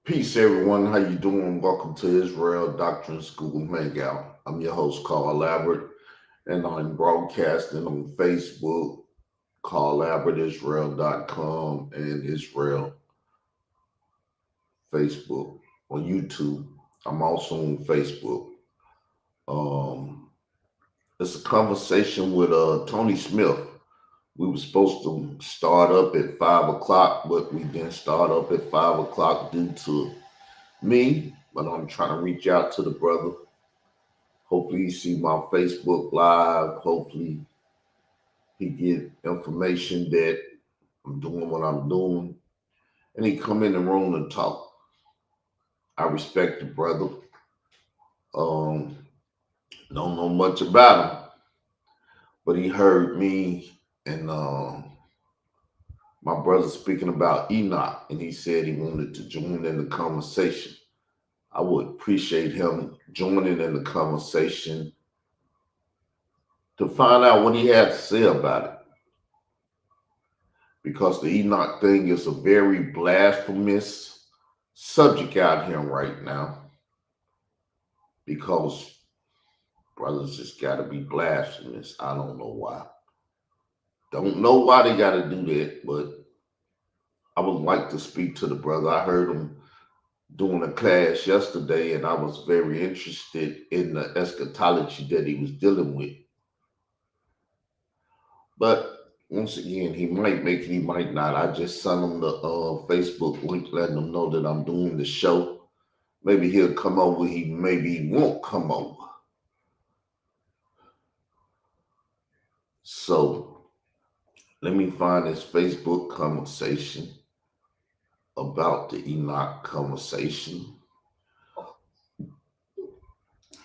Peace, everyone. How you doing? Welcome to Israel Doctrine School Hangout. I'm your host, Carl Albert, and I'm broadcasting on Facebook, carlalbertisrael.com, and Israel Facebook on YouTube. I'm also on Facebook. Um, it's a conversation with Tony Smith. We were supposed to start up at 5 o'clock, but we didn't start up at 5 o'clock due to me. But I'm trying to reach out to the brother. Hopefully he see my Facebook live. Hopefully he get information that I'm doing what I'm doing. And he come in the room and talk. I respect the brother. Um, don't know much about him, but he heard me and my brother speaking about Enoch, and he said he wanted to join in the conversation. I would appreciate him joining in the conversation to find out what he had to say about it. Because the Enoch thing is a very blasphemous subject out here right now. Because brothers just got to be blasphemous. I don't know why. Don't know why they got to do that, but I would like to speak to the brother. I heard him doing a class yesterday, and I was very interested in the eschatology that he was dealing with. But once again, he might make it, he might not. I just sent him the Facebook link, letting him know that I'm doing the show. Maybe he'll come over. Maybe he won't come over. So let me find this Facebook conversation about the Enoch conversation.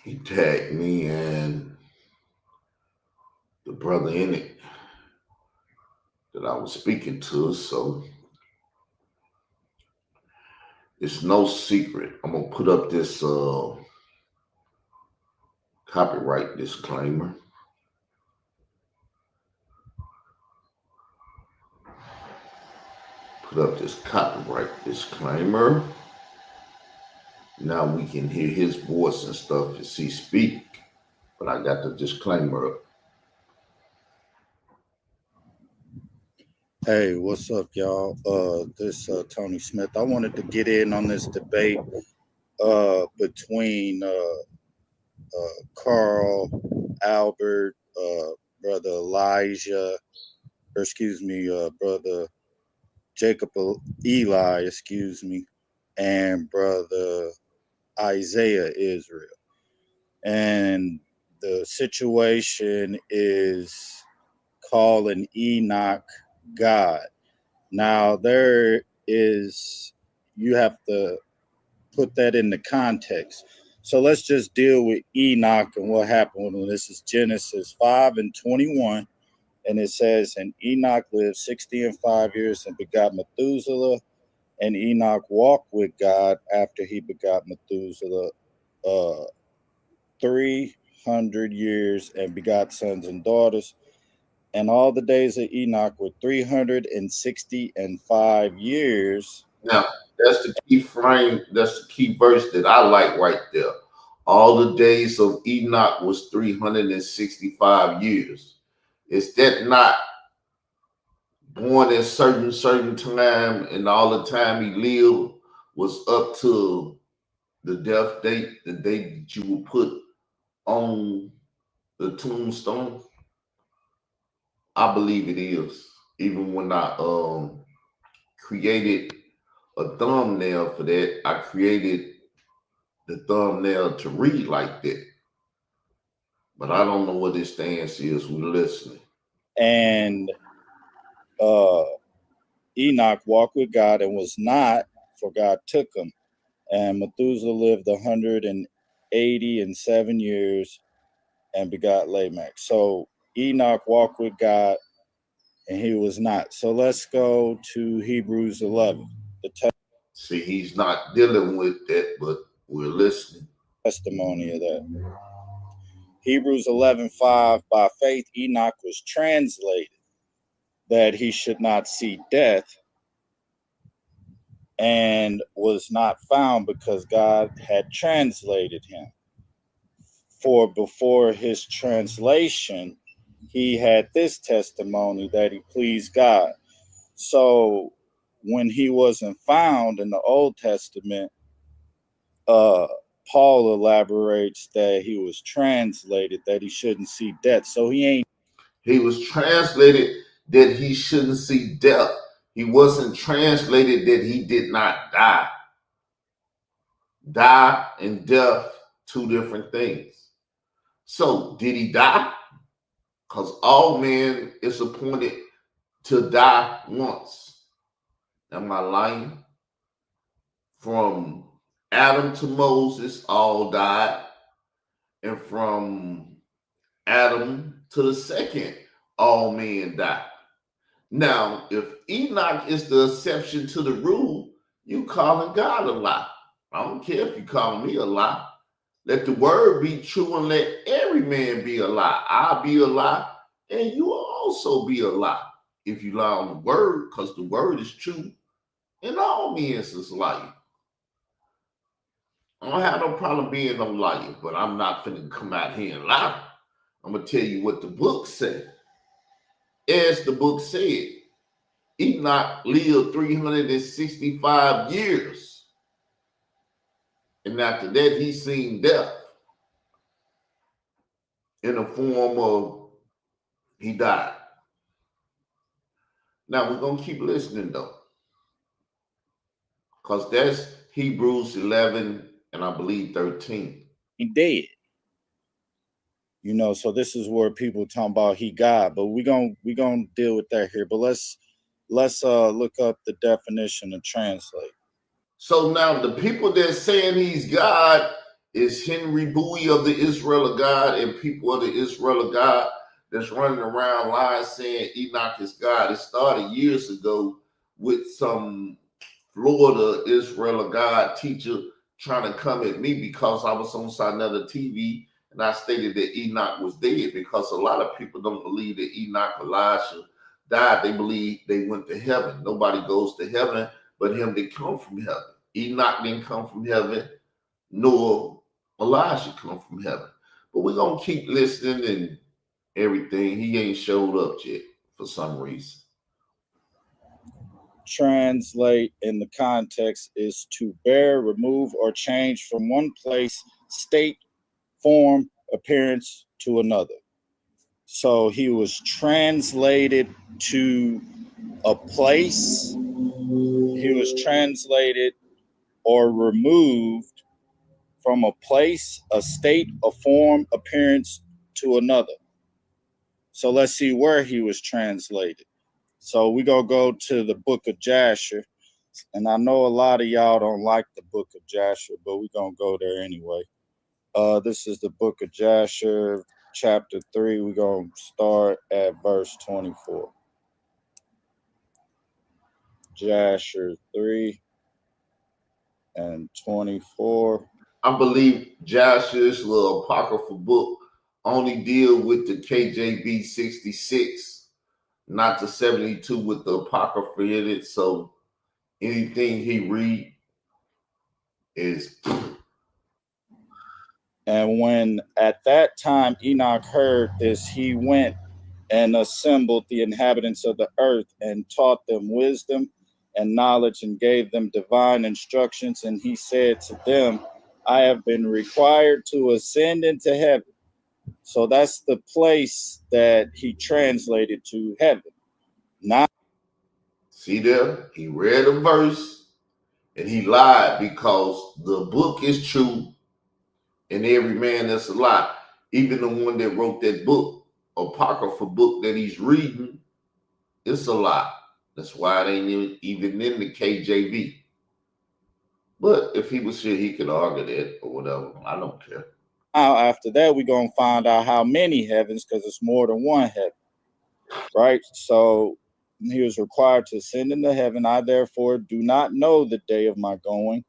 He tagged me and the brother in it that I was speaking to. So it's no secret. I'm gonna put up this copyright disclaimer. Put up this copyright disclaimer. Now we can hear his voice and stuff as he speak. But I got the disclaimer up. Hey, what's up, y'all? This Tony Smith. I wanted to get in on this debate between Carl, Albert, brother Elijah, or brother Jacob Eli, and brother Isaiah Israel. And the situation is calling Enoch God. Now, you have to put that in the context. So let's just deal with Enoch and what happened when this is Genesis 5 and 21. And it says, and Enoch lived 60 and 5 years and begot Methuselah. And Enoch walked with God after he begot Methuselah 300 years and begot sons and daughters. And all the days of Enoch were 365 years. Now, that's the key frame, that's the key verse that I like right there. All the days of Enoch was 365 years. Is that not born at certain time and all the time he lived was up to the death date, the date that you will put on the tombstone? I believe it is. Even when I created a thumbnail for that, I created the thumbnail to read like that. But I don't know what his stance is. We're listening. And Enoch walked with God and was not, for God took him. And Methuselah lived 187 years and begot Lamech. So Enoch walked with God and he was not. So let's go to Hebrews 11, the See, he's not dealing with that, but we're listening. testimony of that. Hebrews 11:5. By faith Enoch was translated that he should not see death and was not found because God had translated him. For before his translation, he had this testimony that he pleased God. So when he wasn't found in the Old Testament, Paul elaborates that he was translated, that he shouldn't see death. So he was translated that he shouldn't see death. He wasn't translated that he did not die. Die and death, two different things. So did he die? Because all men is appointed to die once. Am I lying? From Adam to Moses, all died. And from Adam to the second, all men died. Now, if Enoch is the exception to the rule, you calling God a lie. I don't care if you call me a lie. Let the word be true and let every man be a lie. I'll be a lie and you will also be a lie if you lie on the word, because the word is true and all men is liar. I don't have no problem being no liar, but I'm not finna come out here and lie. I'm gonna tell you what the book said. As the book said, Enoch lived 365 years. And after that, he seen death in the form of he died. Now, we're going to keep listening, though, because that's Hebrews 11 and I believe 13. He dead. You know, so this is where people talking about he God, but we're gonna deal with that here. But let's look up the definition and translate. So now the people that saying he's God is Henry Bowie of the Israel of God and people of the Israel of God that's running around lying saying Enoch is God. It started years ago with some Florida Israel of God teacher trying to come at me because I was on another TV and I stated that Enoch was dead, because a lot of people don't believe that Enoch, Elijah died. They believe they went to heaven. Nobody goes to heaven but him that come from heaven. Enoch didn't come from heaven, nor Elijah come from heaven. But we're going to keep listening and everything. He ain't showed up yet for some reason. Translate in the context is to bear, remove, or change from one place, state, form, appearance to another. So he was translated to a place. He was translated or removed from a place, a state, a form, appearance to another. So let's see where he was translated. So we're going to go to the book of Jasher. And I know a lot of y'all don't like the book of Jasher, but we're going to go there anyway. This is the book of Jasher, chapter 3. We're going to start at verse 24. Jasher 3 and 24. I believe Joshua's little apocryphal book only deal with the KJV 66, not the 72 with the apocrypha in it. So anything he read is. And when at that time Enoch heard this, he went and assembled the inhabitants of the earth and taught them wisdom and knowledge and gave them divine instructions. And he said to them, I have been required to ascend into heaven. So that's the place that he translated to heaven. Not see there, he read a verse and he lied, because the book is true and every man that's a lie. Even the one that wrote that book, apocryphal book that he's reading, it's a lie. That's why it ain't even in the KJV. But if he was here, he could argue that or whatever. I don't care. Now, after that, we're going to find out how many heavens, because it's more than one heaven, right? So he was required to ascend into heaven. I, therefore, do not know the day of my going.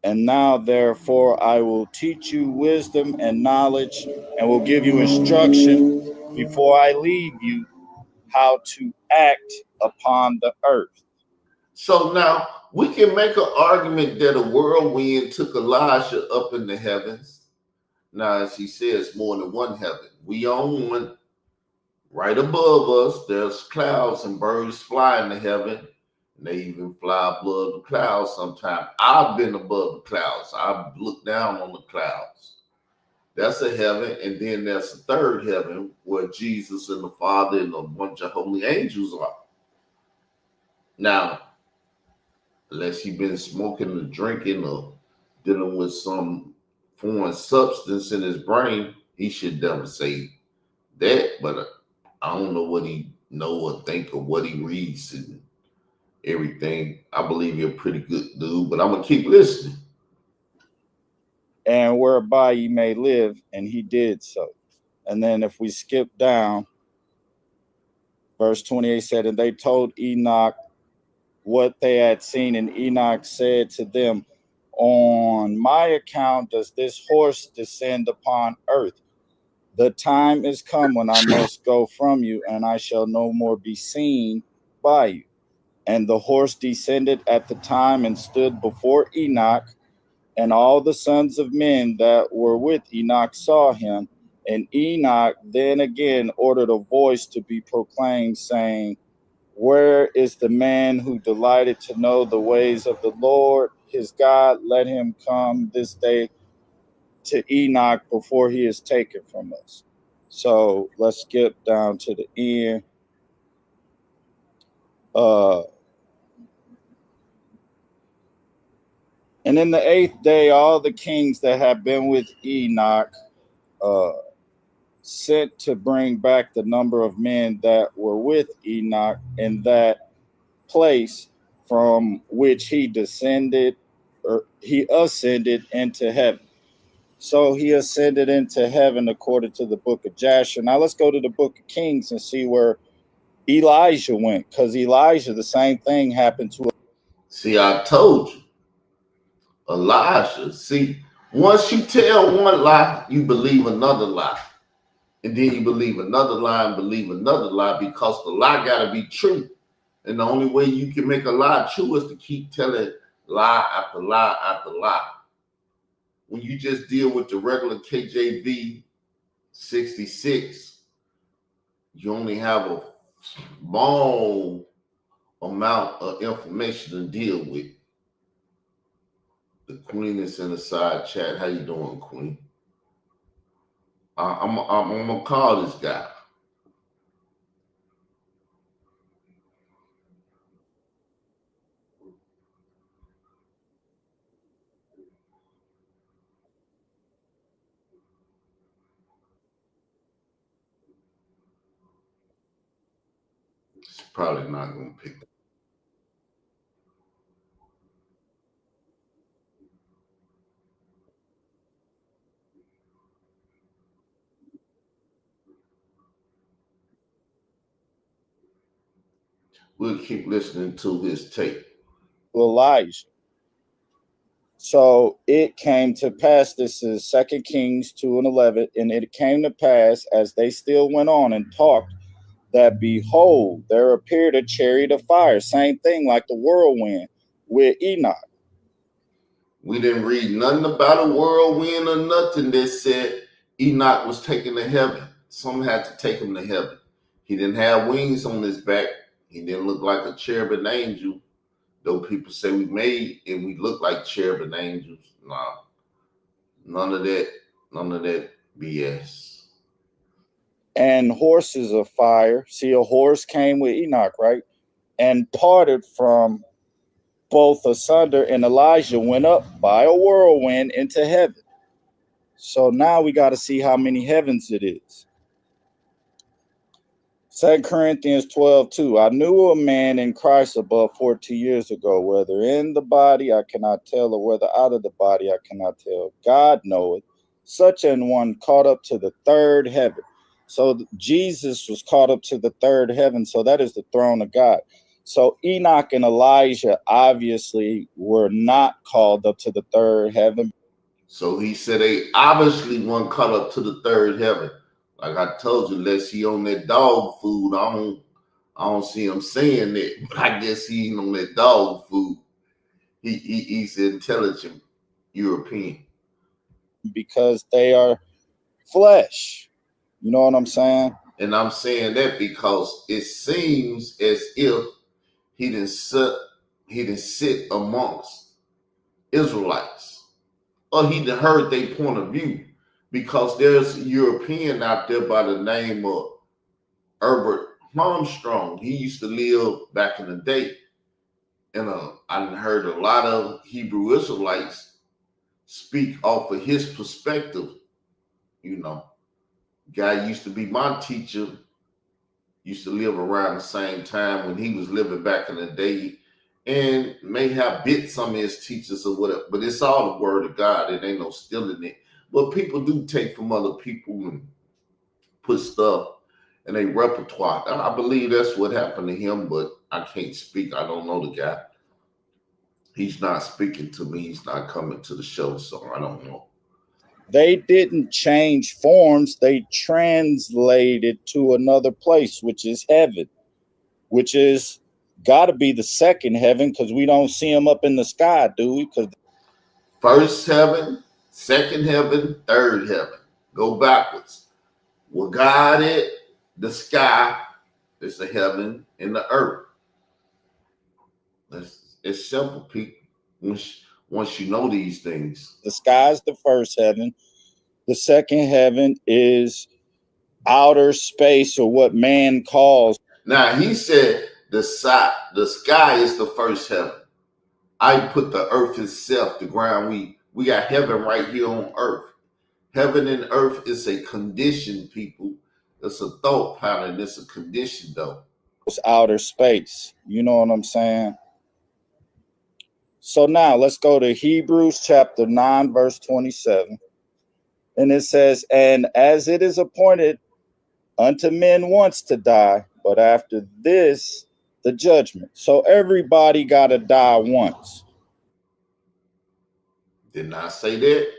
And now, therefore, I will teach you wisdom and knowledge and will give you instruction before I leave you how to act upon the earth. So now, We can make an argument that a whirlwind took Elijah up in the heavens. Now, as he says, more than one heaven. We on one. Right above us, there's clouds and birds fly in the heaven. And they even fly above the clouds sometimes. I've been above the clouds. I've looked down on the clouds. That's a heaven. And then there's a third heaven where Jesus and the Father and a bunch of holy angels are. Now, unless you've been smoking or drinking or dealing with some foreign substance in his brain, he should never say that. But I don't know what he know or think or what he reads and everything. I believe you're a pretty good dude, but I'm gonna keep listening. And whereby ye may live, and he did so. And then if we skip down, verse 28 said, and they told Enoch what they had seen, and Enoch said to them, on my account does this horse descend upon earth. The time is come when I must go from you, and I shall no more be seen by you. And the horse descended at the time and stood before Enoch, and all the sons of men that were with Enoch saw him. And Enoch then again ordered a voice to be proclaimed, saying, where is the man who delighted to know the ways of the Lord his God? Let him come this day to Enoch before he is taken from us. So let's skip down to the end. And in the 8th day, all the kings that have been with Enoch sent to bring back the number of men that were with Enoch in that place from which he descended, or he ascended into heaven. So he ascended into heaven according to the book of Jasher. Now let's go to the book of Kings and see where Elijah went, because Elijah, the same thing happened to him. See, I told you. Elijah. See, once you tell one lie, you believe another lie. And then you believe another lie and believe another lie, because the lie got to be true. And the only way you can make a lie true is to keep telling lie after lie after lie. When you just deal with the regular KJV 66, you only have a small amount of information to deal with. The Queen is in the side chat. How you doing, Queen? I'm gonna call this guy. It's probably not gonna pick up. We'll keep listening to his tape. Elijah. So it came to pass, this is 2 Kings 2:11, and it came to pass as they still went on and talked, that behold, there appeared a chariot of fire, same thing like the whirlwind with Enoch. We didn't read nothing about a whirlwind or nothing that said Enoch was taken to heaven. Someone had to take him to heaven. He didn't have wings on his back. He didn't look like a cherubim angel. Though people say we made and we look like cherubim angels. Nah, none of that BS. And horses of fire. See, a horse came with Enoch, right? And parted from both asunder, and Elijah went up by a whirlwind into heaven. So now we got to see how many heavens it is. 2 Corinthians 12:2. I knew a man in Christ above 40 years ago, whether in the body I cannot tell, or whether out of the body I cannot tell. God knoweth, such an one caught up to the third heaven. So Jesus was caught up to the third heaven. So that is the throne of God. So Enoch and Elijah obviously were not called up to the third heaven. So he said they obviously weren't caught up to the third heaven. Like I told you, unless he on that dog food, I don't see him saying that. But I guess he ain't on that dog food. He's intelligent European. Because they are flesh. You know what I'm saying? And I'm saying that because it seems as if he didn't sit amongst Israelites, or he done heard their point of view. Because there's a European out there by the name of Herbert Armstrong. He used to live back in the day, and I heard a lot of Hebrew Israelites speak off of his perspective. You know, guy used to be my teacher, used to live around the same time when he was living back in the day, and may have bit some of his teachers or whatever, but it's all the word of God. It ain't no stealing it. But people do take from other people and put stuff in a repertoire. I believe that's what happened to him, but I can't speak. I don't know the guy. He's not speaking to me. He's not coming to the show, so I don't know. They didn't change forms. They translated to another place, which is heaven, which is got to be the second heaven, because we don't see him up in the sky, do we? Because first heaven, second heaven, third heaven. Go backwards. Well, God it, the sky is the heaven and the earth. It's simple, people. Once you know these things. the sky is the first heaven. The second heaven is outer space, or what man calls. Now, he said the sky is the first heaven. I put the earth itself, the ground. We got heaven right here on earth. Heaven and earth is a condition, people. It's a thought pattern. It's a condition, though. It's outer space. You know what I'm saying? So now let's go to Hebrews chapter 9, verse 27. And it says, and as it is appointed unto men once to die, but after this, the judgment. So everybody got to die once. Did not say that.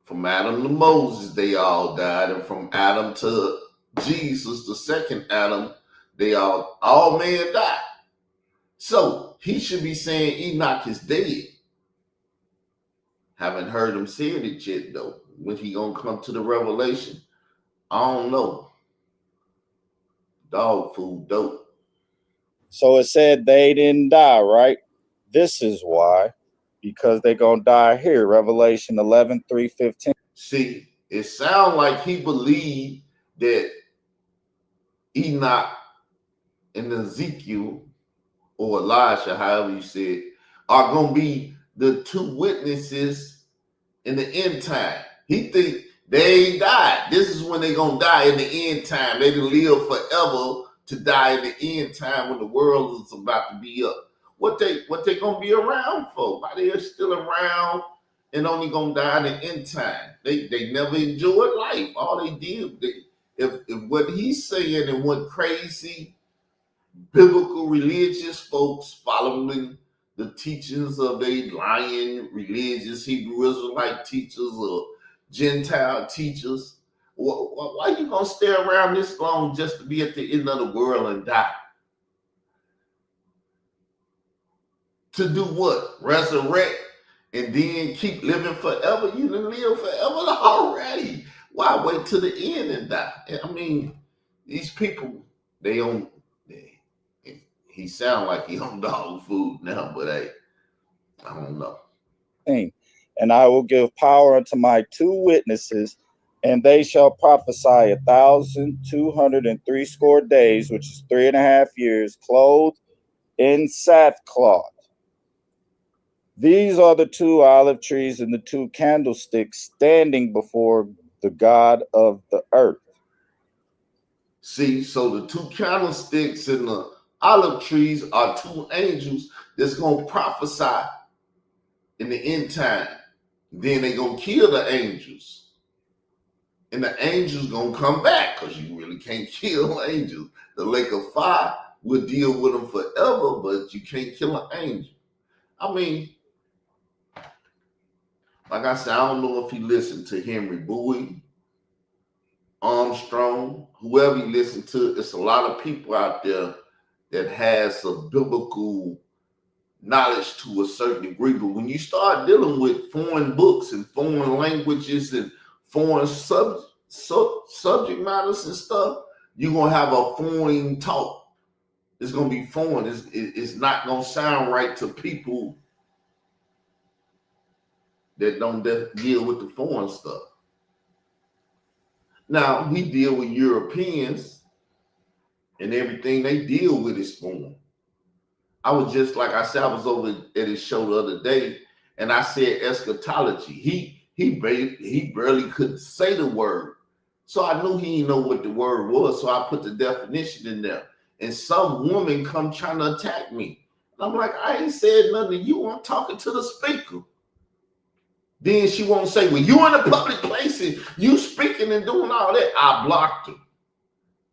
From Adam to Moses, they all died. And from Adam to Jesus, the second Adam, they all men died. So he should be saying Enoch is dead. Haven't heard him saying it yet, though. When he gonna come to the revelation, I don't know. Dog food, dope. So it said they didn't die, right? This is why. Because they're going to die here. Revelation 11, 3:15. See, it sounds like he believed that Enoch and Ezekiel, or Elijah, however you said, are going to be the two witnesses in the end time. He think they ain't died. This is when they're going to die in the end time. They didn't live forever to die in the end time when the world is about to be up. What they gonna be around for? Why they are still around and only gonna die in the end time? They never enjoyed life. All they did, if what he's saying and what crazy biblical religious folks following the teachings of they lying religious Hebrew Israelite teachers or Gentile teachers, why you gonna stay around this long just to be at the end of the world and die? To do what? Resurrect and then keep living forever? You done live forever already. Why wait till the end and die? I mean, these people, he sound like he on dog food now, but hey, I don't know. And I will give power unto my two witnesses, and they shall prophesy 1,260 days, which is 3.5 years, clothed in sackcloth. These are the two olive trees and the two candlesticks standing before the God of the earth. See, so the two candlesticks and the olive trees are two angels that's going to prophesy in the end time. Then they're going to kill the angels. And the angels going to come back, because you really can't kill angels. The lake of fire will deal with them forever, but you can't kill an angel. I mean, like I said, I don't know if he listened to Henry Bowie, Armstrong, whoever he listened to. It's a lot of people out there that has a biblical knowledge to a certain degree. But when you start dealing with foreign books and foreign languages and foreign subject matters and stuff, you're going to have a foreign talk. It's going to be foreign. It's not going to sound right to people that don't deal with the foreign stuff. Now, we deal with Europeans, and everything they deal with is foreign. I was just, like I said, I was over at his show the other day, and I said eschatology. He barely could say the word. So I knew he didn't know what the word was, so I put the definition in there. And some woman come trying to attack me. And I'm like, I ain't said nothing to you. I'm talking to the speaker. Then she won't say, well, you in a public place and you speaking and doing all that. I blocked her.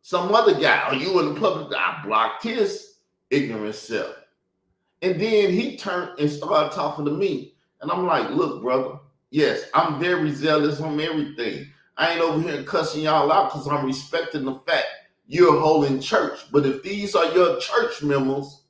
Some other guy, are you in the public? I blocked his ignorant self. And then he turned and started talking to me. And I'm like, look, brother, yes, I'm very zealous on everything. I ain't over here cussing y'all out because I'm respecting the fact you're holding church. But if these are your church members,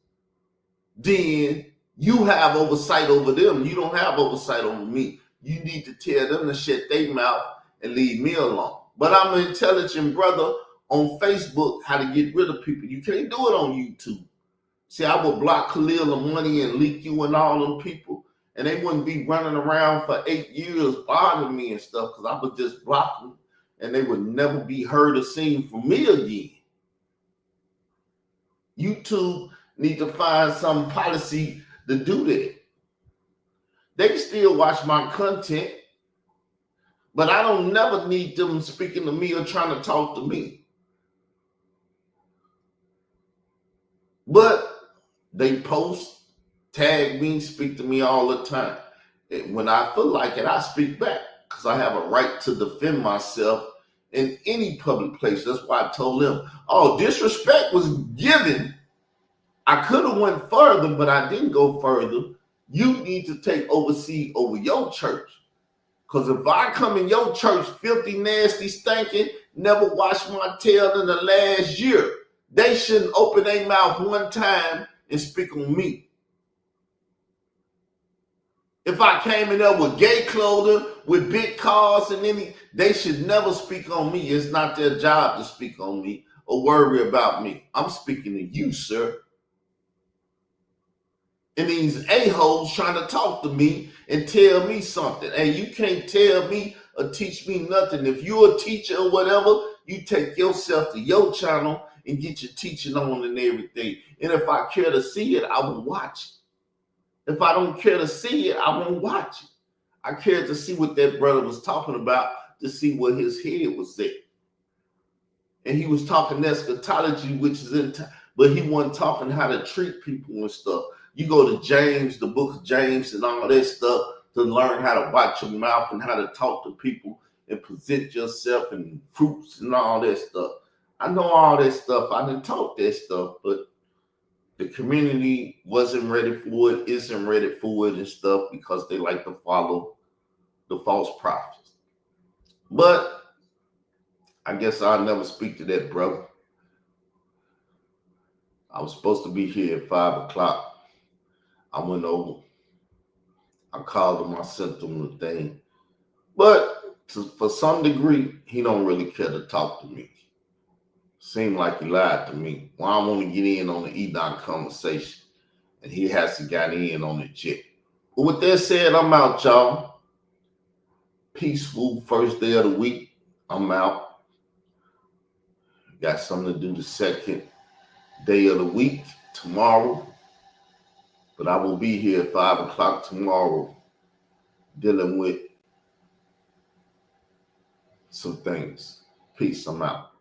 then you have oversight over them. You don't have oversight over me. You need to tell them to shut their mouth and leave me alone. But I'm an intelligent brother on Facebook, how to get rid of people. You can't do it on YouTube. See, I would block Khalil the money and leak you and all them people, and they wouldn't be running around for 8 years bothering me and stuff because I would just block them, and they would never be heard or seen from me again. YouTube need to find some policy to do that. They can still watch my content, but I don't never need them speaking to me or trying to talk to me. But they post, tag me, speak to me all the time. When I feel like it, I speak back because I have a right to defend myself in any public place. That's why I told them, oh, disrespect was given. I could have went further, but I didn't go further. You need to take oversee over your church. Because if I come in your church filthy, nasty, stinking, never wash my tail in the last year, they shouldn't open their mouth one time and speak on me. If I came in there with gay clothing, with big cars and they should never speak on me. It's not their job to speak on me or worry about me. I'm speaking to you, sir. And these a-holes trying to talk to me and tell me something. Hey, you can't tell me or teach me nothing. If you're a teacher or whatever, you take yourself to your channel and get your teaching on and everything. And if I care to see it, I will watch it. If I don't care to see it, I won't watch it. I care to see what that brother was talking about, to see where his head was at. And he was talking eschatology, which is but he wasn't talking how to treat people and stuff. You go to James, the book of James and all that stuff to learn how to watch your mouth and how to talk to people and present yourself and fruits and all that stuff. I know all that stuff. I didn't talk that stuff, but the community wasn't ready for it, isn't ready for it and stuff because they like to follow the false prophets. But I guess I'll never speak to that brother. I was supposed to be here at 5 o'clock. I went over. I called him. I sent him the thing. But for some degree, he don't really care to talk to me. Seemed like he lied to me. Well, I want to get in on the Enoch conversation. And he has to get in on the jet. But with that said, I'm out, y'all. Peaceful first day of the week. I'm out. Got something to do the second day of the week, tomorrow. But I will be here at 5 o'clock tomorrow dealing with some things. Peace. I'm out.